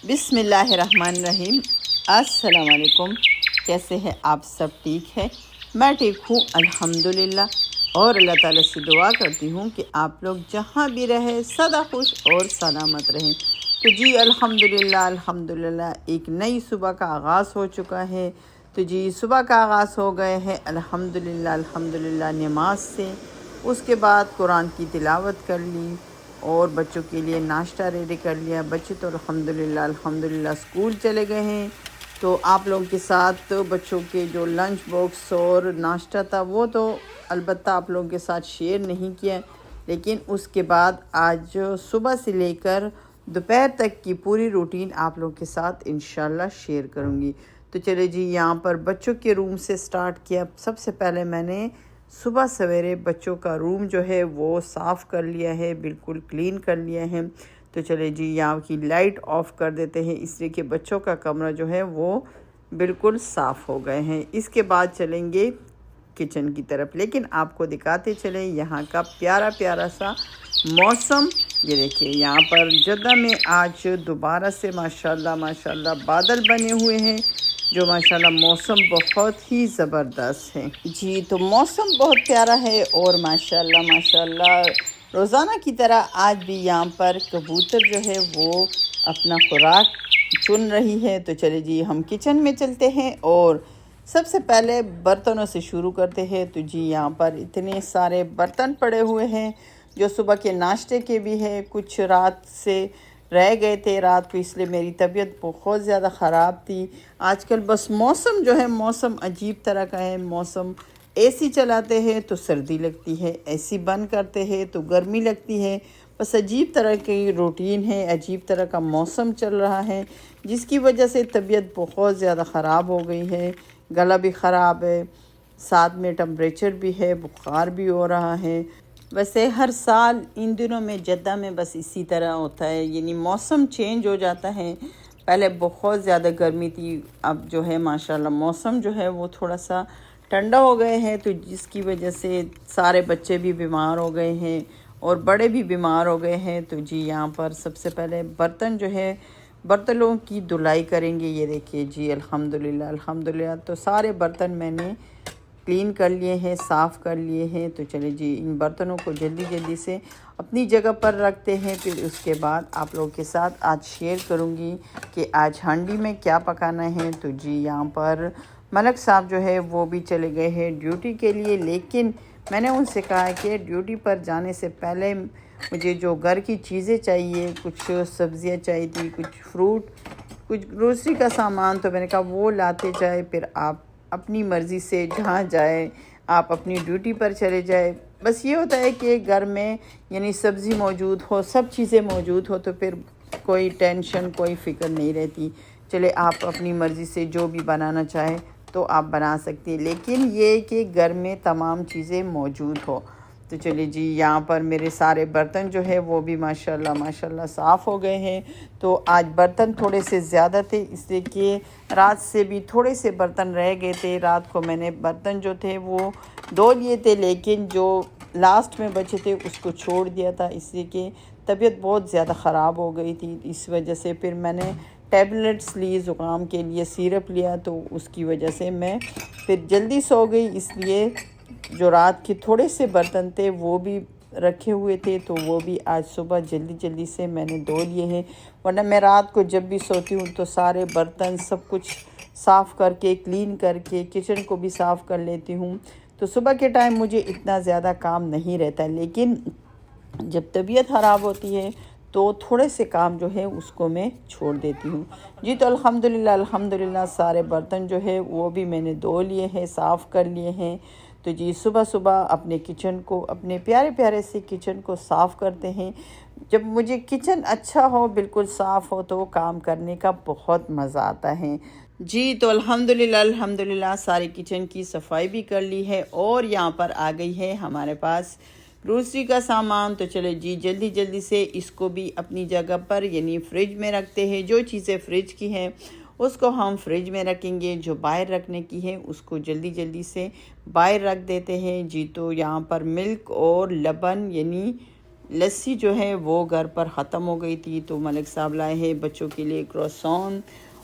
بسم اللہ الرحمن الرحیم۔ السلام علیکم، کیسے ہیں آپ سب؟ ٹھیک ہے، میں ٹھیک ہوں الحمدللہ، اور اللہ تعالیٰ سے دعا کرتی ہوں کہ آپ لوگ جہاں بھی رہیں سدا خوش اور سلامت رہیں۔ تو جی الحمدللہ ایک نئی صبح کا آغاز ہو چکا ہے۔ تو جی صبح کا آغاز ہو گئے ہیں الحمدللہ نماز سے، اس کے بعد قرآن کی تلاوت کر لی اور بچوں کے لیے ناشتہ ریڈی کر لیا۔ بچے تو الحمدللہ اسکول چلے گئے ہیں، تو آپ لوگوں کے ساتھ بچوں کے جو لنچ باکس اور ناشتہ تھا وہ تو البتہ آپ لوگوں کے ساتھ شیئر نہیں کیا، لیکن اس کے بعد آج صبح سے لے کر دوپہر تک کی پوری روٹین آپ لوگوں کے ساتھ انشاءاللہ شیئر کروں گی۔ تو چلے جی، یہاں پر بچوں کے روم سے سٹارٹ کیا۔ سب سے پہلے میں نے صبح سویرے بچوں کا روم جو ہے وہ صاف کر لیا ہے، بالکل کلین کر لیا ہے۔ تو چلے جی یہاں کی لائٹ آف کر دیتے ہیں، اس لیے کہ بچوں کا کمرہ جو ہے وہ بالکل صاف ہو گئے ہیں۔ اس کے بعد چلیں گے کچن کی طرف، لیکن آپ کو دکھاتے چلیں یہاں کا پیارا پیارا سا موسم۔ یہ دیکھیے یہاں پر جدہ میں آج دوبارہ سے ماشاءاللہ بادل بنے ہوئے ہیں، جو ماشاءاللہ موسم بہت ہی زبردست ہے۔ جی تو موسم بہت پیارا ہے، اور ماشاءاللہ روزانہ کی طرح آج بھی یہاں پر کبوتر جو ہے وہ اپنا خوراک چن رہی ہے۔ تو چلے جی ہم کچن میں چلتے ہیں اور سب سے پہلے برتنوں سے شروع کرتے ہیں۔ تو جی یہاں پر اتنے سارے برتن پڑے ہوئے ہیں، جو صبح کے ناشتے کے بھی ہے، کچھ رات سے رہ گئے تھے رات کو، اس لیے میری طبیعت بہت زیادہ خراب تھی۔ آج کل بس موسم جو ہے موسم عجیب طرح کا ہے۔ موسم اے سی چلاتے ہیں تو سردی لگتی ہے، اے سی بند کرتے ہیں تو گرمی لگتی ہے، بس عجیب طرح کی روٹین ہے، عجیب طرح کا موسم چل رہا ہے، جس کی وجہ سے طبیعت بہت زیادہ خراب ہو گئی ہے، گلا بھی خراب ہے، ساتھ میں ٹمپریچر بھی ہے، بخار بھی ہو رہا ہے۔ ویسے ہر سال ان دنوں میں جدہ میں بس اسی طرح ہوتا ہے، یعنی موسم چینج ہو جاتا ہے۔ پہلے بہت زیادہ گرمی تھی، اب جو ہے ماشاءاللہ موسم جو ہے وہ تھوڑا سا ٹھنڈا ہو گئے ہیں، تو جس کی وجہ سے سارے بچے بھی بیمار ہو گئے ہیں اور بڑے بھی بیمار ہو گئے ہیں۔ تو جی یہاں پر سب سے پہلے برتن جو ہے برتنوں کی دھلائی کریں گے۔ یہ دیکھیے جی الحمدللہ تو سارے برتن میں نے کلین کر لیے ہیں، صاف کر لیے ہیں۔ تو چلے جی ان برتنوں کو جلدی سے اپنی جگہ پر رکھتے ہیں، پھر اس کے بعد آپ لوگوں کے ساتھ آج شیئر کروں گی کہ آج ہانڈی میں کیا پکانا ہے۔ تو جی یہاں پر ملک صاحب جو ہے وہ بھی چلے گئے ہیں ڈیوٹی کے لیے، لیکن میں نے ان سے کہا کہ ڈیوٹی پر جانے سے پہلے مجھے جو گھر کی چیزیں چاہیے، کچھ سبزیاں چاہیے تھی، کچھ فروٹ، کچھ گروسری کا سامان، تو میں نے کہا وہ لاتے جائے، پھر آپ اپنی مرضی سے جہاں جائے آپ اپنی ڈیوٹی پر چلے جائے۔ بس یہ ہوتا ہے کہ گھر میں یعنی سبزی موجود ہو، سب چیزیں موجود ہو، تو پھر کوئی ٹینشن کوئی فکر نہیں رہتی۔ چلے آپ اپنی مرضی سے جو بھی بنانا چاہے تو آپ بنا سکتی ہیں، لیکن یہ کہ گھر میں تمام چیزیں موجود ہو۔ تو چلیے جی یہاں پر میرے سارے برتن جو ہے وہ بھی ماشاءاللہ صاف ہو گئے ہیں۔ تو آج برتن تھوڑے سے زیادہ تھے، اس لیے کہ رات سے بھی تھوڑے سے برتن رہ گئے تھے۔ رات کو میں نے برتن جو تھے وہ دھو لیے تھے، لیکن جو لاسٹ میں بچے تھے اس کو چھوڑ دیا تھا، اس لیے کہ طبیعت بہت زیادہ خراب ہو گئی تھی۔ اس وجہ سے پھر میں نے ٹیبلٹس لی، زکام کے لیے سیرپ لیا، تو اس کی وجہ سے میں پھر جلدی سو گئی، اس لیے جو رات کے تھوڑے سے برتن تھے وہ بھی رکھے ہوئے تھے، تو وہ بھی آج صبح جلدی سے میں نے دھو لیے ہیں۔ ورنہ میں رات کو جب بھی سوتی ہوں تو سارے برتن سب کچھ صاف کر کے کلین کر کے کچن کو بھی صاف کر لیتی ہوں، تو صبح کے ٹائم مجھے اتنا زیادہ کام نہیں رہتا ہے، لیکن جب طبیعت خراب ہوتی ہے تو تھوڑے سے کام جو ہے اس کو میں چھوڑ دیتی ہوں۔ جی تو الحمدللہ سارے برتن جو ہے وہ بھی میں نے دھو لیے ہیں، صاف کر لیے ہیں۔ تو جی صبح اپنے کچن کو، اپنے پیارے سے کچن کو صاف کرتے ہیں۔ جب مجھے کچن اچھا ہو، بالکل صاف ہو، تو کام کرنے کا بہت مزہ آتا ہے۔ جی تو الحمدللہ سارے کچن کی صفائی بھی کر لی ہے، اور یہاں پر آ گئی ہے ہمارے پاس گروسری کا سامان۔ تو چلے جی جلدی سے اس کو بھی اپنی جگہ پر یعنی فریج میں رکھتے ہیں۔ جو چیزیں فریج کی ہیں اس کو ہم فریج میں رکھیں گے، جو باہر رکھنے کی ہے اس کو جلدی سے باہر رکھ دیتے ہیں۔ جی تو یہاں پر ملک اور لبن یعنی لسی جو ہے وہ گھر پر ختم ہو گئی تھی، تو ملک صاحب لائے ہیں بچوں کے لیے کروسون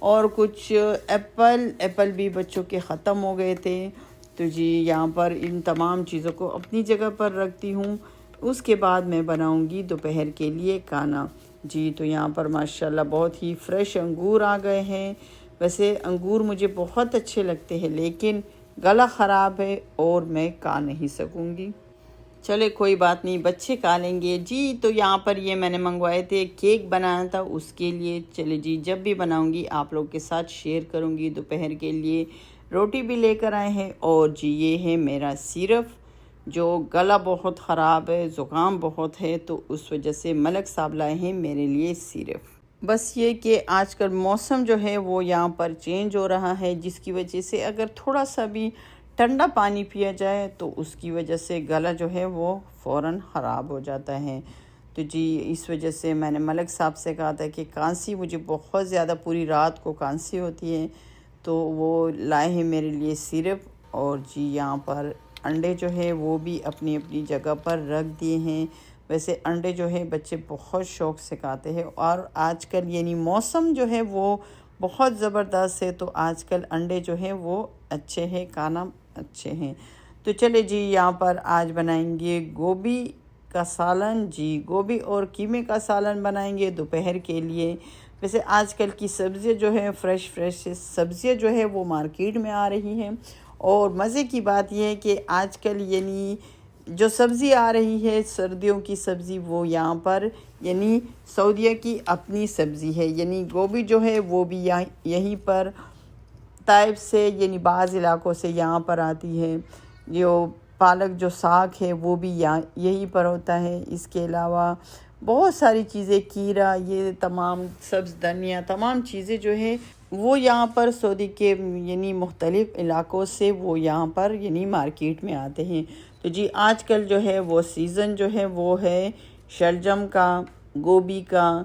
اور کچھ ایپل بھی بچوں کے ختم ہو گئے تھے۔ تو جی یہاں پر ان تمام چیزوں کو اپنی جگہ پر رکھتی ہوں، اس کے بعد میں بناؤں گی دوپہر کے لیے کھانا۔ جی تو یہاں پر ماشاءاللہ بہت ہی فریش انگور آ گئے ہیں۔ ویسے انگور مجھے بہت اچھے لگتے ہیں، لیکن گلا خراب ہے اور میں کھا نہیں سکوں گی۔ چلے کوئی بات نہیں، بچے کھا لیں گے۔ جی تو یہاں پر یہ میں نے منگوائے تھے، کیک بنایا تھا اس کے لیے۔ چلے جی جب بھی بناؤں گی آپ لوگ کے ساتھ شیئر کروں گی۔ دوپہر کے لیے روٹی بھی لے کر آئے ہیں، اور جی یہ ہے میرا سیرپ، جو گلا بہت خراب ہے، زکام بہت ہے، تو اس وجہ سے ملک صاحب لائے ہیں میرے لیے سیرپ۔ بس یہ کہ آج کل موسم جو ہے وہ یہاں پر چینج ہو رہا ہے، جس کی وجہ سے اگر تھوڑا سا بھی ٹھنڈا پانی پیا جائے تو اس کی وجہ سے گلا جو ہے وہ فوراً خراب ہو جاتا ہے۔ تو جی اس وجہ سے میں نے ملک صاحب سے کہا تھا کہ کھانسی مجھے بہت زیادہ، پوری رات کو کھانسی ہوتی ہے، تو وہ لائے ہیں میرے لیے سیرپ۔ اور جی یہاں پر انڈے جو ہے وہ بھی اپنی اپنی جگہ پر رکھ دیے ہیں۔ ویسے انڈے جو ہے بچے بہت شوق سے کھاتے ہیں، اور آج کل یعنی موسم جو ہے وہ بہت زبردست ہے، تو آج کل انڈے جو ہیں وہ اچھے ہیں، کھانا اچھے ہیں۔ تو چلے جی یہاں پر آج بنائیں گے گوبھی کا سالن۔ جی گوبھی اور قیمے کا سالن بنائیں گے دوپہر کے لیے۔ ویسے آج کل کی سبزیاں جو ہے فریش سبزیاں جو ہے وہ مارکیٹ میں آ رہی ہیں، اور مزے کی بات یہ ہے کہ آج کل یعنی جو سبزی آ رہی ہے سردیوں کی سبزی، وہ یہاں پر یعنی سعودیہ کی اپنی سبزی ہے۔ یعنی گوبھی جو ہے وہ بھی یہیں پر طائف سے یعنی بعض علاقوں سے یہاں پر آتی ہے۔ جو پالک جو ساگ ہے وہ بھی یہیں پر ہوتا ہے۔ اس کے علاوہ بہت ساری چیزیں، کیرا، یہ تمام سبز دھنیا، تمام چیزیں جو ہے وہ یہاں پر سعودی کے یعنی مختلف علاقوں سے وہ یہاں پر یعنی مارکیٹ میں آتے ہیں۔ تو جی آج کل جو ہے وہ سیزن جو ہے وہ ہے شلجم کا، گوبھی کا،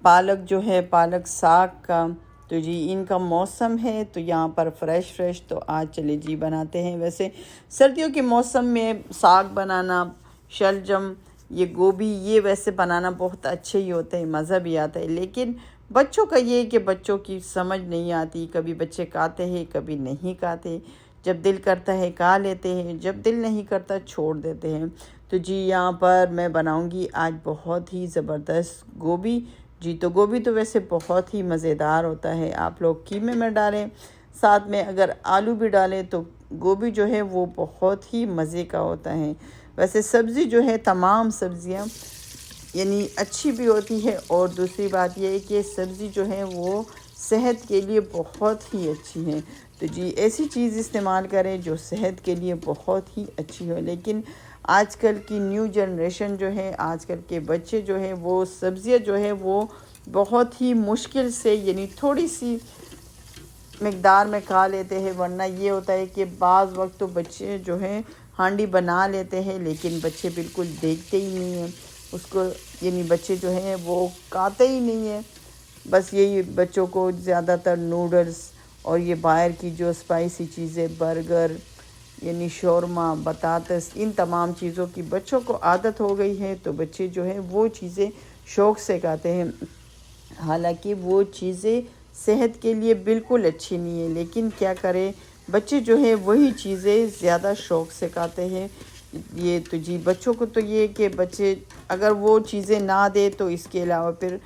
پالک جو ہے پالک ساگ کا۔ تو جی ان کا موسم ہے، تو یہاں پر فریش تو آج چلے جی بناتے ہیں۔ ویسے سردیوں کے موسم میں ساگ بنانا، شلجم، یہ گوبھی، یہ ویسے بنانا بہت اچھے ہی ہوتے ہیں، مزہ بھی آتا ہے، لیکن بچوں کا یہ کہ بچوں کی سمجھ نہیں آتی، کبھی بچے کھاتے ہیں کبھی نہیں کھاتے، جب دل کرتا ہے کھا لیتے ہیں، جب دل نہیں کرتا چھوڑ دیتے ہیں۔ تو جی یہاں پر میں بناؤں گی آج بہت ہی زبردست گوبھی۔ جی تو گوبھی تو ویسے بہت ہی مزیدار ہوتا ہے، آپ لوگ قیمے میں ڈالیں، ساتھ میں اگر آلو بھی ڈالیں تو گوبھی جو ہے وہ بہت ہی مزے کا ہوتا ہے۔ ویسے سبزی جو ہے تمام سبزیاں یعنی اچھی بھی ہوتی ہے، اور دوسری بات یہ ہے کہ سبزی جو ہے وہ صحت کے لیے بہت ہی اچھی ہے۔ تو جی ایسی چیز استعمال کریں جو صحت کے لیے بہت ہی اچھی ہو۔ لیکن آج کل کی نیو جنریشن جو ہے، آج کل کے بچے جو ہیں وہ سبزیاں جو ہے وہ بہت ہی مشکل سے یعنی تھوڑی سی مقدار میں کھا لیتے ہیں، ورنہ یہ ہوتا ہے کہ بعض وقت تو بچے جو ہیں ہانڈی بنا لیتے ہیں، لیکن بچے بالکل دیکھتے ہی نہیں ہیں اس کو، یعنی بچے جو ہیں وہ کھاتے ہی نہیں ہیں۔ بس یہی بچوں کو زیادہ تر نوڈلز اور یہ باہر کی جو اسپائسی چیزیں، برگر یعنی شورما، بطاطس، ان تمام چیزوں کی بچوں کو عادت ہو گئی ہے، تو بچے جو ہیں وہ چیزیں شوق سے کھاتے ہیں، حالانکہ وہ چیزیں صحت کے لیے بالکل اچھی نہیں ہے، لیکن کیا کرے بچے جو ہیں وہی چیزیں زیادہ شوق سے کھاتے ہیں۔ یہ تو جی بچوں کو تو یہ کہ بچے اگر وہ چیزیں نہ دے تو اس کے علاوہ پھر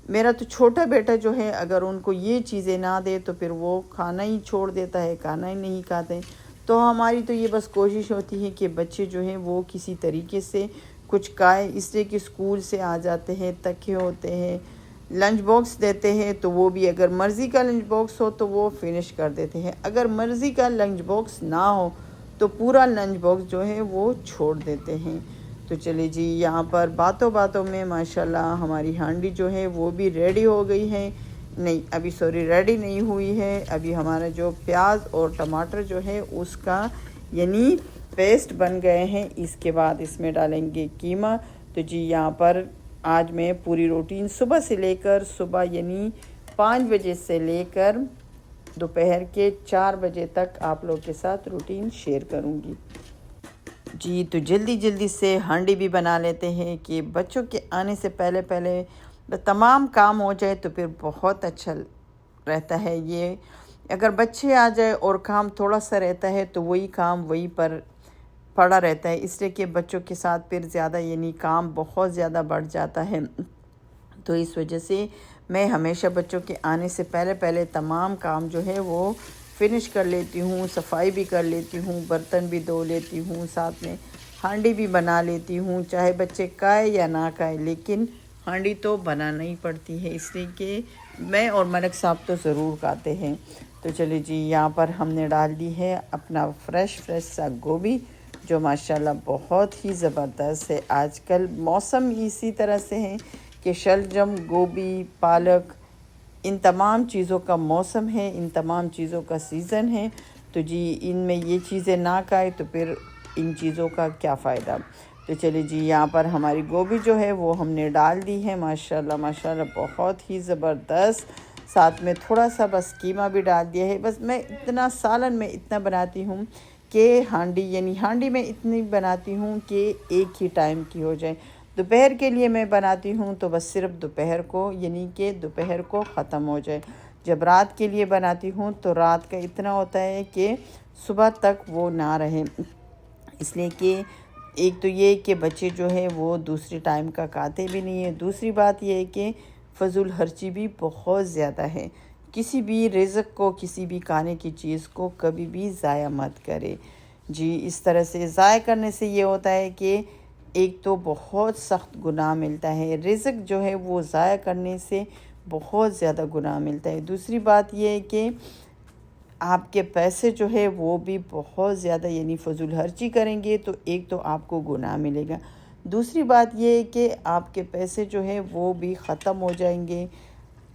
میرا تو چھوٹا بیٹا جو ہے اگر ان کو یہ چیزیں نہ دے تو پھر وہ کھانا ہی چھوڑ دیتا ہے، کھانا ہی نہیں کھاتے۔ تو ہماری تو یہ بس کوشش ہوتی ہے کہ بچے جو ہیں وہ کسی طریقے سے کچھ کھائے، اس لیے کہ اسکول سے آ جاتے ہیں تھکے ہوتے ہیں، لنچ باکس دیتے ہیں تو وہ بھی اگر مرضی کا لنچ باکس ہو تو وہ فنش کر دیتے ہیں، اگر مرضی کا لنچ باکس نہ ہو تو پورا لنچ باکس جو ہے وہ چھوڑ دیتے ہیں۔ تو چلے جی یہاں پر باتوں میں ماشاءاللہ ہماری ہانڈی جو ہے وہ بھی ریڈی ہو گئی ہے، نہیں ابھی ریڈی نہیں ہوئی ہے، ابھی ہمارا جو پیاز اور ٹماٹر جو ہے اس کا یعنی پیسٹ بن گئے ہیں۔ اس کے بعد اس میں ڈالیں گے قیمہ۔ تو جی یہاں پر آج میں پوری روٹین صبح سے لے کر صبح یعنی 5 بجے سے لے کر دوپہر کے 4 بجے تک آپ لوگ کے ساتھ روٹین شیئر کروں گی۔ جی تو جلدی جلدی سے ہانڈی بھی بنا لیتے ہیں کہ بچوں کے آنے سے پہلے پہلے تمام کام ہو جائے تو پھر بہت اچھا رہتا ہے یہ. اگر بچے آ جائے اور کام تھوڑا سا رہتا ہے تو وہی کام وہی پر پڑا رہتا ہے، اس لیے کہ بچوں کے ساتھ پھر زیادہ یعنی کام بہت زیادہ بڑھ جاتا ہے. تو اس وجہ سے میں ہمیشہ بچوں کے آنے سے پہلے پہلے تمام کام جو ہے وہ فنش کر لیتی ہوں، صفائی بھی کر لیتی ہوں، برتن بھی دھو لیتی ہوں، ساتھ میں ہانڈی بھی بنا لیتی ہوں. چاہے بچے کھائے یا نہ کھائے لیکن ہانڈی تو بنانا ہی پڑتی ہے، اس لیے کہ میں اور ملک صاحب تو ضرور کھاتے ہیں. تو چلیے جی یہاں پر ہم نے ڈال دی ہے اپنا فریش سا گوبھی جو ماشاءاللہ بہت ہی زبردست ہے. آج کل موسم اسی طرح سے ہے کہ شلجم، گوبھی، پالک ان تمام چیزوں کا موسم ہے، ان تمام چیزوں کا سیزن ہے. تو جی ان میں یہ چیزیں نہ کھائے تو پھر ان چیزوں کا کیا فائدہ. تو چلیے جی یہاں پر ہماری گوبھی جو ہے وہ ہم نے ڈال دی ہے ماشاءاللہ ماشاءاللہ بہت ہی زبردست. ساتھ میں تھوڑا سا بس قیمہ بھی ڈال دیا ہے. بس میں اتنا سالن میں اتنا بناتی ہوں کہ ہانڈی میں اتنی بناتی ہوں کہ ایک ہی ٹائم کی ہو جائے. دوپہر کے لیے میں بناتی ہوں تو بس صرف دوپہر کو یعنی کہ دوپہر کو ختم ہو جائے. جب رات کے لیے بناتی ہوں تو رات کا اتنا ہوتا ہے کہ صبح تک وہ نہ رہے، اس لیے کہ ایک تو یہ کہ بچے جو ہے وہ دوسری ٹائم کا کھاتے بھی نہیں ہیں. دوسری بات یہ ہے کہ فضول خرچی بھی بہت زیادہ ہے. کسی بھی رزق کو، کسی بھی کھانے کی چیز کو کبھی بھی ضائع مت کرے. جی اس طرح سے ضائع کرنے سے یہ ہوتا ہے کہ ایک تو بہت سخت گناہ ملتا ہے، رزق جو ہے وہ ضائع کرنے سے بہت زیادہ گناہ ملتا ہے. دوسری بات یہ ہے کہ آپ کے پیسے جو ہے وہ بھی بہت زیادہ یعنی فضول خرچی کریں گے تو ایک تو آپ کو گناہ ملے گا. دوسری بات یہ ہے کہ آپ کے پیسے جو ہے وہ بھی ختم ہو جائیں گے.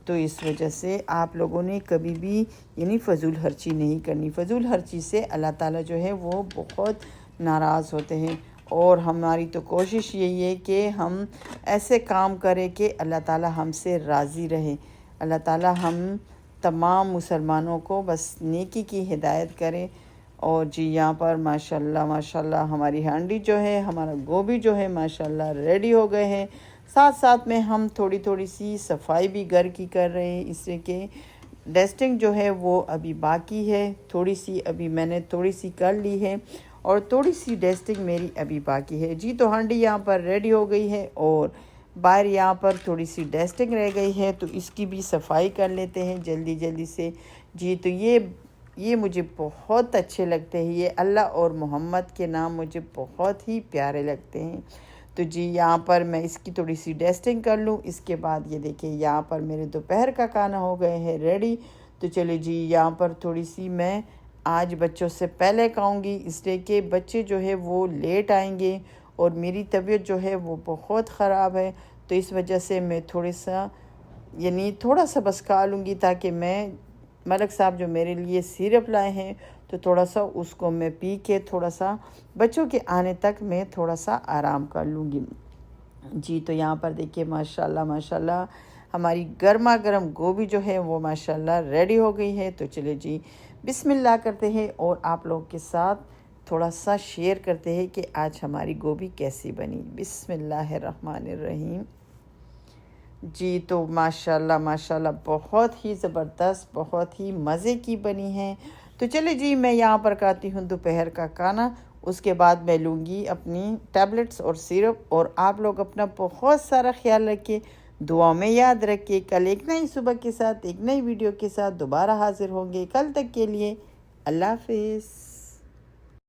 تو اس وجہ سے آپ لوگوں نے کبھی بھی یعنی فضول خرچی نہیں کرنی. فضول خرچی سے اللہ تعالیٰ جو ہے وہ بہت ناراض ہوتے ہیں. اور ہماری تو کوشش یہی ہے کہ ہم ایسے کام کریں کہ اللہ تعالیٰ ہم سے راضی رہے. اللہ تعالیٰ ہم تمام مسلمانوں کو بس نیکی کی ہدایت کرے. اور جی یہاں پر ماشاءاللہ ماشاءاللہ ہماری ہانڈی جو ہے، ہمارا گوبھی جو ہے ماشاءاللہ ریڈی ہو گئے ہیں. ساتھ ساتھ میں ہم تھوڑی سی صفائی بھی گھر کی کر رہے ہیں، اس سے کہ ڈسٹنگ جو ہے وہ ابھی باقی ہے. ابھی میں نے تھوڑی سی کر لی ہے اور تھوڑی سی ڈسٹنگ میری ابھی باقی ہے. جی تو ہانڈی یہاں پر ریڈی ہو گئی ہے اور باہر یہاں پر تھوڑی سی ڈسٹنگ رہ گئی ہے تو اس کی بھی صفائی کر لیتے ہیں جلدی سے. جی تو یہ مجھے بہت اچھے لگتے ہیں، یہ اللہ اور محمد کے نام مجھے بہت ہی پیارے لگتے ہیں. تو جی یہاں پر میں اس کی تھوڑی سی ڈسٹنگ کر لوں. اس کے بعد یہ دیکھیں یہاں پر میرے دوپہر کا کھانا ہو گئے ہے ریڈی. تو چلے جی یہاں پر تھوڑی سی میں آج بچوں سے پہلے کھاؤں گی، اس لیے کہ بچے جو ہے وہ لیٹ آئیں گے اور میری طبیعت جو ہے وہ بہت خراب ہے. تو اس وجہ سے میں تھوڑا سا بس کھا لوں گی تاکہ میں ملک صاحب جو میرے لیے سیرپ لائے ہیں تو تھوڑا سا اس کو میں پی کے تھوڑا سا بچوں کے آنے تک میں تھوڑا سا آرام کر لوں گی. جی تو یہاں پر دیکھیے ماشاءاللہ ماشاءاللہ ہماری گرما گرم گوبھی جو ہے وہ ماشاءاللہ ریڈی ہو گئی ہے. تو چلے جی بسم اللہ کرتے ہیں اور آپ لوگ کے ساتھ تھوڑا سا شیئر کرتے ہیں کہ آج ہماری گوبھی کیسی بنی. بسم اللہ الرحمن الرحیم. جی تو ماشاءاللہ ماشاءاللہ بہت ہی زبردست، بہت ہی مزے کی بنی ہے. تو چلے جی میں یہاں پر کھاتی ہوں دوپہر کا کھانا، اس کے بعد میں لوں گی اپنی ٹیبلٹس اور سیرپ. اور آپ لوگ اپنا بہت سارا خیال رکھیے، دعا میں یاد رکھیے. کل ایک نئی صبح کے ساتھ ایک نئی ویڈیو کے ساتھ دوبارہ حاضر ہوں گے. کل تک کے لیے اللہ حافظ.